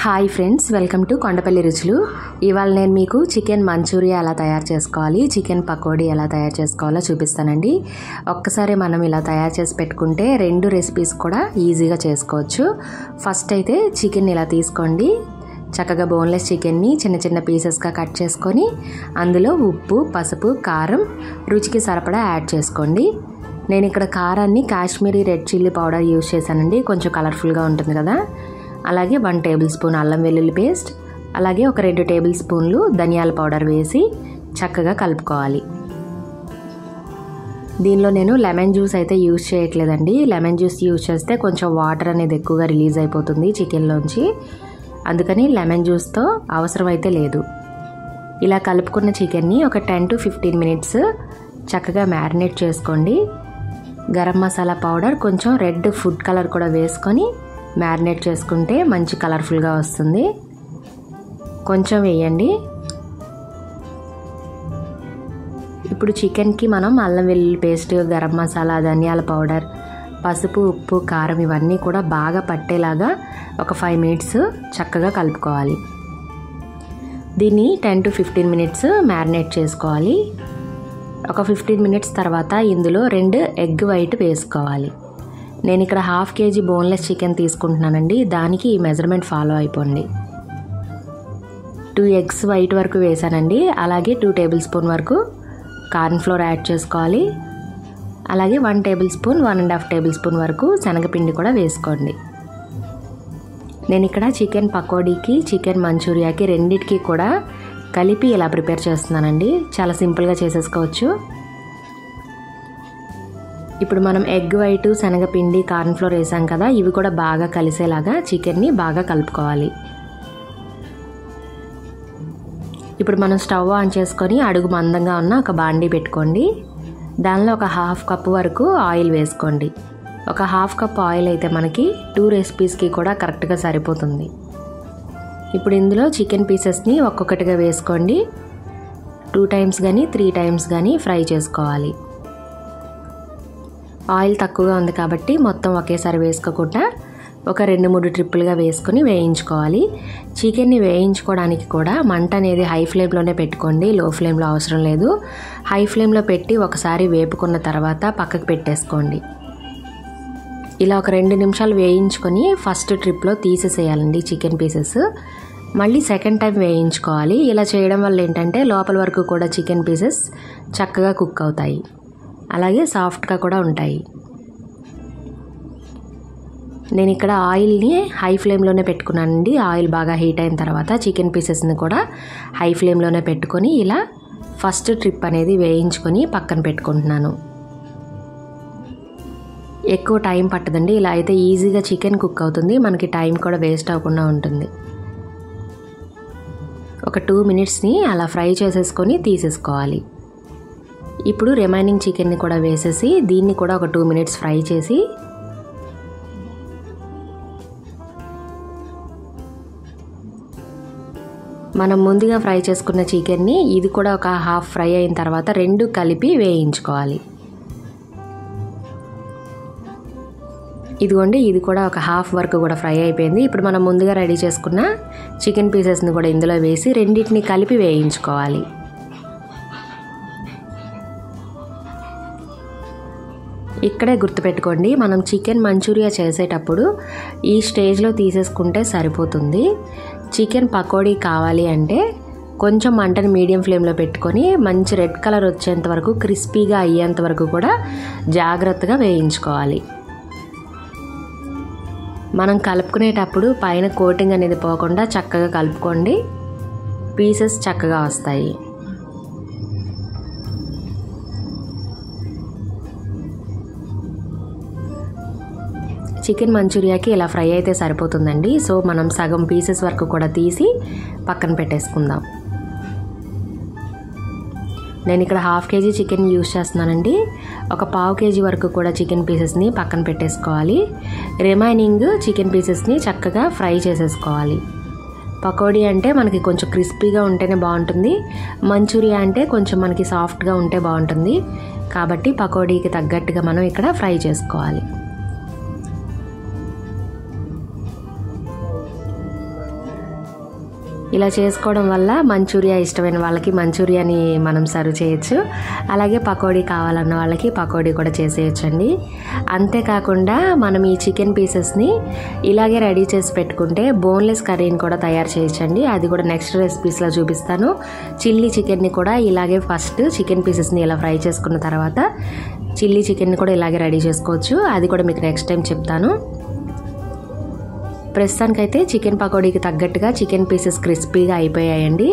Hi friends, welcome to Kondapalli రుచులు. ఇవాళ నేను మీకు చికెన్ మంచూరియా ఎలా తయారు చేసుకోవాలి, చికెన్ పకోడీ ఎలా తయారు చేసుకోవాలో చూపిస్తానండి. ఒక్కసారి మనం ఇలా తయారు చేసి పెట్టుకుంటే రెండు రెసిపీస్ కూడా ఈజీగా చేసుకోవచ్చు. ఫస్ట్ అయితే చికెన్ ఇలా తీసుకోండి. చక్కగా బోన్లెస్ చికెన్ని చిన్న చిన్న పీసెస్గా కట్ చేసుకొని అందులో ఉప్పు, పసుపు, కారం, రుచికి సరిపడా యాడ్ చేసుకోండి. నేను ఇక్కడ కారాన్ని Kashmiri red chilli powder use చేశానండి, కొంచెం కలర్ఫుల్గా ఉంటుంది కదా. అలాగే 1 టేబుల్ స్పూన్ అల్లం వెల్లుల్లి పేస్ట్, అలాగే ఒక 2 టేబుల్ స్పూన్లు ధనియాల పౌడర్ వేసి చక్కగా కలుపుకోవాలి. దీనిలో నేను లెమన్ జ్యూస్ అయితే యూజ్ చేయట్లేదండి. లెమన్ జ్యూస్ యూజ్ చేస్తే కొంచెం వాటర్ అనేది ఎక్కువగా రిలీజ్ అయిపోతుంది చికెన్లోంచి, అందుకని లెమన్ జ్యూస్తో అవసరం అయితే లేదు. ఇలా కలుపుకున్న చికెన్ని ఒక 10 to 15 మినిట్స్ చక్కగా మ్యారినేట్ చేసుకోండి. గరం మసాలా పౌడర్, కొంచెం రెడ్ ఫుడ్ కలర్ కూడా వేసుకొని మ్యారినేట్ చేసుకుంటే మంచి కలర్ఫుల్గా వస్తుంది. కొంచెం వేయండి. ఇప్పుడు చికెన్కి మనం అల్లం వెల్లుల్లి పేస్ట్, గరం మసాలా, ధనియాల పౌడర్, పసుపు, ఉప్పు, కారం ఇవన్నీ కూడా బాగా పట్టేలాగా ఒక 5 మినిట్స్ చక్కగా కలుపుకోవాలి. దీన్ని 10 to 15 మినిట్స్ మ్యారినేట్ చేసుకోవాలి. ఒక 15 మినిట్స్ తర్వాత ఇందులో 2 ఎగ్ వైట్ వేసుకోవాలి. నేను ఇక్కడ 1/2 kg బోన్లెస్ చికెన్ తీసుకుంటున్నానండి, దానికి ఈ మెజర్మెంట్ ఫాలో అయిపోండి. 2 ఎగ్స్ వైట్ వరకు వేసానండి. అలాగే 2 టేబుల్ స్పూన్ వరకు కార్న్ ఫ్లోర్ యాడ్ చేసుకోవాలి. అలాగే 1 టేబుల్ స్పూన్, 1.5 టేబుల్ స్పూన్ వరకు శనగపిండి కూడా వేసుకోండి. నేను ఇక్కడ చికెన్ పకోడీకి, చికెన్ మంచూరియాకి రెండిటికి కూడా కలిపి ఇలా ప్రిపేర్ చేస్తున్నానండి. చాలా సింపుల్గా చేసేసుకోవచ్చు. ఇప్పుడు మనం ఎగ్ వైట్, శనగపిండి, కార్న్ ఫ్లోర్ వేసాం కదా, ఇవి కూడా బాగా కలిసేలాగా చికెన్ని బాగా కలుపుకోవాలి. ఇప్పుడు మనం స్టవ్ ఆన్ చేసుకొని అడుగు మందంగా ఉన్న ఒక బాండీ పెట్టుకోండి. దానిలో ఒక 1/2 కప్పు వరకు ఆయిల్ వేసుకోండి. ఒక 1/2 కప్ ఆయిల్ అయితే మనకి 2 రెసిపీస్కి కూడా కరెక్ట్గా సరిపోతుంది. ఇప్పుడు ఇందులో చికెన్ పీసెస్ని ఒక్కొక్కటిగా వేసుకోండి. 2 టైమ్స్ కానీ 3 టైమ్స్ కానీ ఫ్రై చేసుకోవాలి. ఆయిల్ తక్కువగా ఉంది కాబట్టి మొత్తం ఒకేసారి వేసుకోకుండా ఒక 2-3 ట్రిప్పులుగా వేసుకొని వేయించుకోవాలి. చికెన్ని వేయించుకోవడానికి కూడా మంట అనేది హై ఫ్లేమ్లోనే పెట్టుకోండి, లో ఫ్లేమ్లో అవసరం లేదు. హై ఫ్లేమ్లో పెట్టి ఒకసారి వేపుకున్న తర్వాత పక్కకు పెట్టేసుకోండి. ఇలా ఒక 2 నిమిషాలు వేయించుకొని ఫస్ట్ ట్రిప్లో తీసేసేయాలండి చికెన్ పీసెస్. మళ్ళీ సెకండ్ టైం వేయించుకోవాలి. ఇలా చేయడం వల్ల ఏంటంటే లోపల వరకు కూడా చికెన్ పీసెస్ చక్కగా కుక్ అవుతాయి, అలాగే సాఫ్ట్గా కూడా ఉంటాయి. నేను ఇక్కడ ఆయిల్ని హై ఫ్లేమ్లోనే పెట్టుకున్నానండి. ఆయిల్ బాగా హీట్ అయిన తర్వాత చికెన్ పీసెస్ని కూడా హై ఫ్లేమ్లోనే పెట్టుకొని ఇలా ఫస్ట్ ట్రిప్ అనేది వేయించుకొని పక్కన పెట్టుకుంటున్నాను. ఎక్కువ టైం పట్టదండి. ఇలా అయితే ఈజీగా చికెన్ కుక్ అవుతుంది, మనకి టైం కూడా వేస్ట్ అవ్వకుండా ఉంటుంది. ఒక 2 మినిట్స్ని అలా ఫ్రై చేసేసుకొని తీసేసుకోవాలి. ఇప్పుడు రిమైనింగ్ చికెన్ని కూడా వేసేసి దీన్ని కూడా ఒక 2 మినిట్స్ ఫ్రై చేసి మనం ముందుగా ఫ్రై చేసుకున్న చికెన్ని ఇది కూడా ఒక హాఫ్ ఫ్రై అయిన తర్వాత 2 కలిపి వేయించుకోవాలి. ఇదిగోండి, ఇది కూడా ఒక హాఫ్ వరకు కూడా ఫ్రై అయిపోయింది. ఇప్పుడు మనం ముందుగా రెడీ చేసుకున్న చికెన్ పీసెస్ని కూడా ఇందులో వేసి రెండింటిని కలిపి వేయించుకోవాలి. ఇక్కడే గుర్తుపెట్టుకోండి, మనం చికెన్ మంచూరియా చేసేటప్పుడు ఈ స్టేజ్లో తీసేసుకుంటే సరిపోతుంది. చికెన్ పకోడీ కావాలి అంటే కొంచెం మంటని మీడియం ఫ్లేమ్లో పెట్టుకొని మంచి రెడ్ కలర్ వచ్చేంత వరకు, క్రిస్పీగా అయ్యేంత వరకు కూడా జాగ్రత్తగా వేయించుకోవాలి. మనం కలుపుకునేటప్పుడు పైన కోటింగ్ అనేది పోకుండా చక్కగా కలుపుకోండి, పీసెస్ చక్కగా వస్తాయి. చికెన్ మంచూరియాకి ఇలా ఫ్రై అయితే సరిపోతుందండి. సో మనం సగం పీసెస్ వరకు కూడా తీసి పక్కన పెట్టేసుకుందాం. నేను ఇక్కడ 1/2 kg చికెన్ యూజ్ చేస్తున్నానండి. ఒక 1/4 kg వరకు కూడా చికెన్ పీసెస్ని పక్కన పెట్టేసుకోవాలి. రిమైనింగ్ చికెన్ పీసెస్ని చక్కగా ఫ్రై చేసేసుకోవాలి. పకోడీ అంటే మనకి కొంచెం క్రిస్పీగా ఉంటేనే బాగుంటుంది, మంచూరియా అంటే కొంచెం మనకి సాఫ్ట్గా ఉంటే బాగుంటుంది. కాబట్టి పకోడీకి తగ్గట్టుగా మనం ఇక్కడ ఫ్రై చేసుకోవాలి. ఇలా చేసుకోవడం వల్ల మంచూరియా ఇష్టమైన వాళ్ళకి మంచూరియాని మనం సర్వ్ చేయొచ్చు, అలాగే పకోడీ కావాలన్న వాళ్ళకి పకోడీ కూడా చేసేయచ్చండి. అంతేకాకుండా మనం ఈ చికెన్ పీసెస్ని ఇలాగే రెడీ చేసి పెట్టుకుంటే బోన్లెస్ కర్రీని కూడా తయారు చేయొచ్చండి. అది కూడా నెక్స్ట్ రెసిపీస్లో చూపిస్తాను. చిల్లీ చికెన్ని కూడా ఇలాగే ఫస్ట్ చికెన్ పీసెస్ని ఇలా ఫ్రై చేసుకున్న తర్వాత చిల్లీ చికెన్ని కూడా ఇలాగే రెడీ చేసుకోవచ్చు. అది కూడా మీకు నెక్స్ట్ టైం చెప్తాను. ప్రస్తుతానికైతే చికెన్ పకోడీకి తగ్గట్టుగా చికెన్ పీసెస్ క్రిస్పీగా అయిపోయాయండి.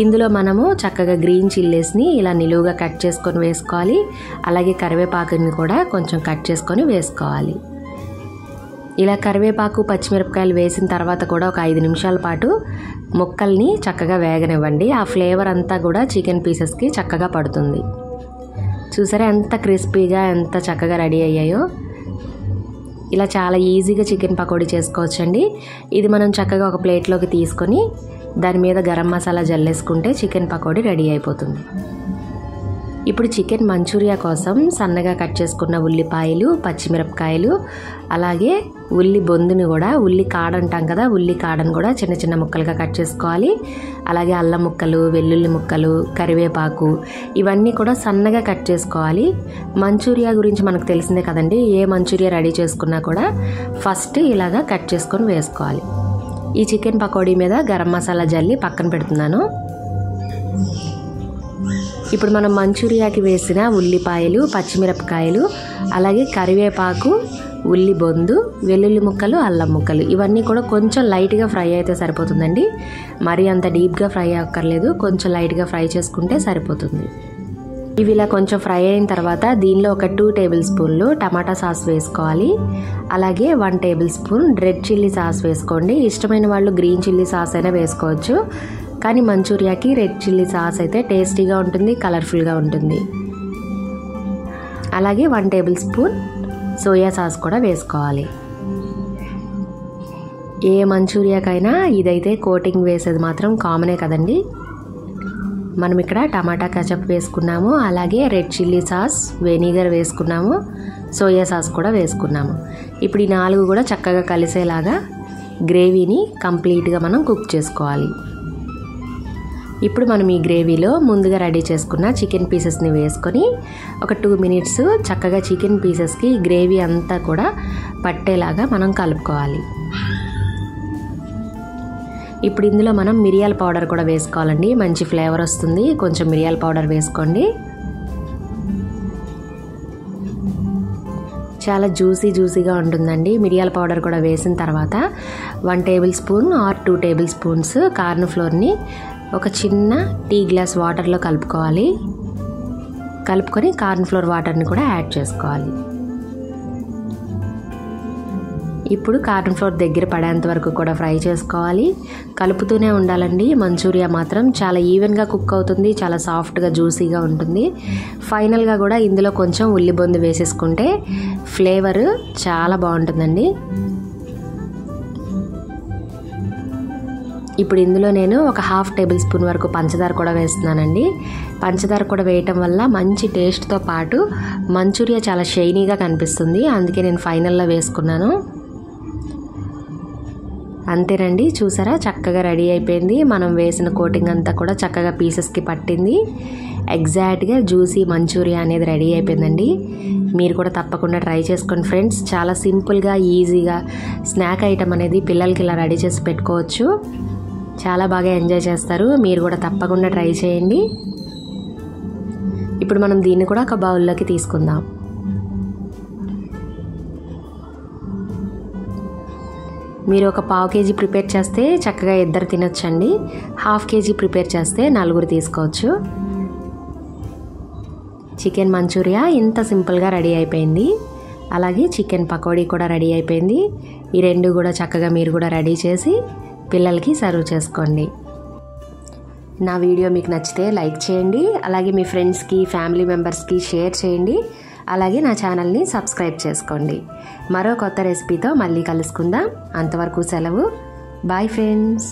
ఇందులో మనము చక్కగా గ్రీన్ చిల్లీస్ని ఇలా నిలువుగా కట్ చేసుకొని వేసుకోవాలి. అలాగే కరివేపాకుని కూడా కొంచెం కట్ చేసుకొని వేసుకోవాలి. ఇలా కరివేపాకు పచ్చిమిరపకాయలు వేసిన తర్వాత కూడా ఒక 5 నిమిషాల పాటు ముక్కల్ని చక్కగా వేగనివ్వండి. ఆ ఫ్లేవర్ అంతా కూడా చికెన్ పీసెస్కి చక్కగా పడుతుంది. చూసారా ఎంత క్రిస్పీగా ఎంత చక్కగా రెడీ అయ్యాయో. ఇలా చాలా ఈజీగా చికెన్ పకోడీ చేసుకోవచ్చండి. ఇది మనం చక్కగా ఒక ప్లేట్లోకి తీసుకొని దాని మీద గరం మసాలా జల్లేసుకుంటే చికెన్ పకోడీ రెడీ అయిపోతుంది. ఇప్పుడు చికెన్ మంచూరియా కోసం సన్నగా కట్ చేసుకున్న ఉల్లిపాయలు, పచ్చిమిరపకాయలు, అలాగే ఉల్లి బొందుని కూడా, ఉల్లి కాడ అంటాం కదా, ఉల్లి కాడను కూడా చిన్న చిన్న ముక్కలుగా కట్ చేసుకోవాలి. అలాగే అల్లం ముక్కలు, వెల్లుల్లి ముక్కలు, కరివేపాకు ఇవన్నీ కూడా సన్నగా కట్ చేసుకోవాలి. మంచూరియా గురించి మనకు తెలిసిందే కదండి, ఏ మంచూరియా రెడీ చేసుకున్నా కూడా ఫస్ట్ ఇలాగా కట్ చేసుకొని వేసుకోవాలి. ఈ చికెన్ పకోడీ మీద గరం మసాలా జల్లి పక్కన పెడుతున్నాను. ఇప్పుడు మనం మంచూరియాకి వేసిన ఉల్లిపాయలు, పచ్చిమిరపకాయలు, అలాగే కరివేపాకు, ఉల్లి బొందు, వెల్లుల్లి ముక్కలు, అల్లం ముక్కలు ఇవన్నీ కూడా కొంచెం లైట్గా ఫ్రై అయితే సరిపోతుందండి. మరీ అంత డీప్గా ఫ్రై అక్కర్లేదు, కొంచెం లైట్గా ఫ్రై చేసుకుంటే సరిపోతుంది. ఇవి ఇలా కొంచెం ఫ్రై అయిన తర్వాత దీనిలో ఒక 2 టేబుల్ స్పూన్లు టమాటా సాస్ వేసుకోవాలి. అలాగే 1 table spoon red chilli sauce వేసుకోండి. ఇష్టమైన వాళ్ళు గ్రీన్ చిల్లీ సాస్ అయినా వేసుకోవచ్చు, కానీ మంచూరియాకి రెడ్ చిల్లీ సాస్ అయితే టేస్టీగా ఉంటుంది, కలర్ఫుల్గా ఉంటుంది. అలాగే 1 టేబుల్ స్పూన్ సోయా సాస్ కూడా వేసుకోవాలి. ఏ మంచూరియాకైనా ఇదైతే కోటింగ్ వేసేది మాత్రం కామనే కదండి. మనం ఇక్కడ టమాటా కచప్ వేసుకున్నాము, అలాగే రెడ్ చిల్లీ సాస్, వెనిగర్ వేసుకున్నాము, సోయా సాస్ కూడా వేసుకున్నాము. ఇప్పుడు ఈ 4 కూడా చక్కగా కలిసేలాగా గ్రేవీని కంప్లీట్గా మనం కుక్ చేసుకోవాలి. ఇప్పుడు మనం ఈ గ్రేవీలో ముందుగా రెడీ చేసుకున్న చికెన్ పీసెస్ని వేసుకొని ఒక 2 మినిట్స్ చక్కగా చికెన్ పీసెస్కి గ్రేవీ అంతా కూడా పట్టేలాగా మనం కలుపుకోవాలి. ఇప్పుడు ఇందులో మనం మిరియాల పౌడర్ కూడా వేసుకోవాలండి, మంచి ఫ్లేవర్ వస్తుంది. కొంచెం మిరియాల పౌడర్ వేసుకోండి. చాలా జ్యూసీగా ఉంటుందండి. మిరియాల పౌడర్ కూడా వేసిన తర్వాత 1 tablespoon or 2 tablespoons corn ఫ్లోర్ని ఒక చిన్న టీ గ్లాస్ వాటర్లో కలుపుకోవాలి. కలుపుకొని కార్న్ ఫ్లోర్ వాటర్ని కూడా యాడ్ చేసుకోవాలి. ఇప్పుడు కార్న్ ఫ్లోర్ దగ్గర పడేంత వరకు కూడా ఫ్రై చేసుకోవాలి. కలుపుతూనే ఉండాలండి. మంచూరియా మాత్రం చాలా ఈవెన్గా కుక్ అవుతుంది, చాలా సాఫ్ట్గా జ్యూసీగా ఉంటుంది. ఫైనల్గా కూడా ఇందులో కొంచెం ఉల్లి బొందు వేసేసుకుంటే ఫ్లేవర్ చాలా బాగుంటుందండి. ఇప్పుడు ఇందులో నేను ఒక 1/2 టేబుల్ స్పూన్ వరకు పంచదార కూడా వేస్తున్నానండి. పంచదార కూడా వేయటం వల్ల మంచి టేస్ట్తో పాటు మంచూరియా చాలా షైనీగా కనిపిస్తుంది, అందుకే నేను ఫైనల్లో వేసుకున్నాను. అంతేనండి, చూసారా చక్కగా రెడీ అయిపోయింది. మనం వేసిన కోటింగ్ అంతా కూడా చక్కగా పీసెస్కి పట్టింది. ఎగ్జాక్ట్గా జ్యూసీ మంచూరియా అనేది రెడీ అయిపోయిందండి. మీరు కూడా తప్పకుండా ట్రై చేసుకోండి ఫ్రెండ్స్. చాలా సింపుల్గా ఈజీగా స్నాక్ ఐటమ్ అనేది పిల్లలకి ఇలా రెడీ చేసి పెట్టుకోవచ్చు. చాలా బాగా ఎంజాయ్ చేస్తారు. మీరు కూడా తప్పకుండా ట్రై చేయండి. ఇప్పుడు మనం దీన్ని కూడా ఒక బౌల్లోకి తీసుకుందాం. మీరు ఒక 1/2 కేజీ ప్రిపేర్ చేస్తే చక్కగా 2 తినొచ్చండి. 1/2 కేజీ ప్రిపేర్ చేస్తే 4 తీసుకోవచ్చు. చికెన్ మంచూరియా ఇంత సింపుల్గా రెడీ అయిపోయింది. అలాగే చికెన్ పకోడీ కూడా రెడీ అయిపోయింది. ఈ 2 కూడా చక్కగా మీరు కూడా రెడీ చేసి పిల్లలకి సర్వ్ చేసుకోండి. నా వీడియో మీకు నచ్చితే లైక్ చేయండి. అలాగే మీ ఫ్రెండ్స్కి, ఫ్యామిలీ మెంబర్స్కి షేర్ చేయండి. అలాగే నా ఛానల్ని సబ్స్క్రైబ్ చేసుకోండి. మరో కొత్త రెసిపీతో మళ్ళీ కలుసుకుందాం. అంతవరకు సెలవు. Bye friends.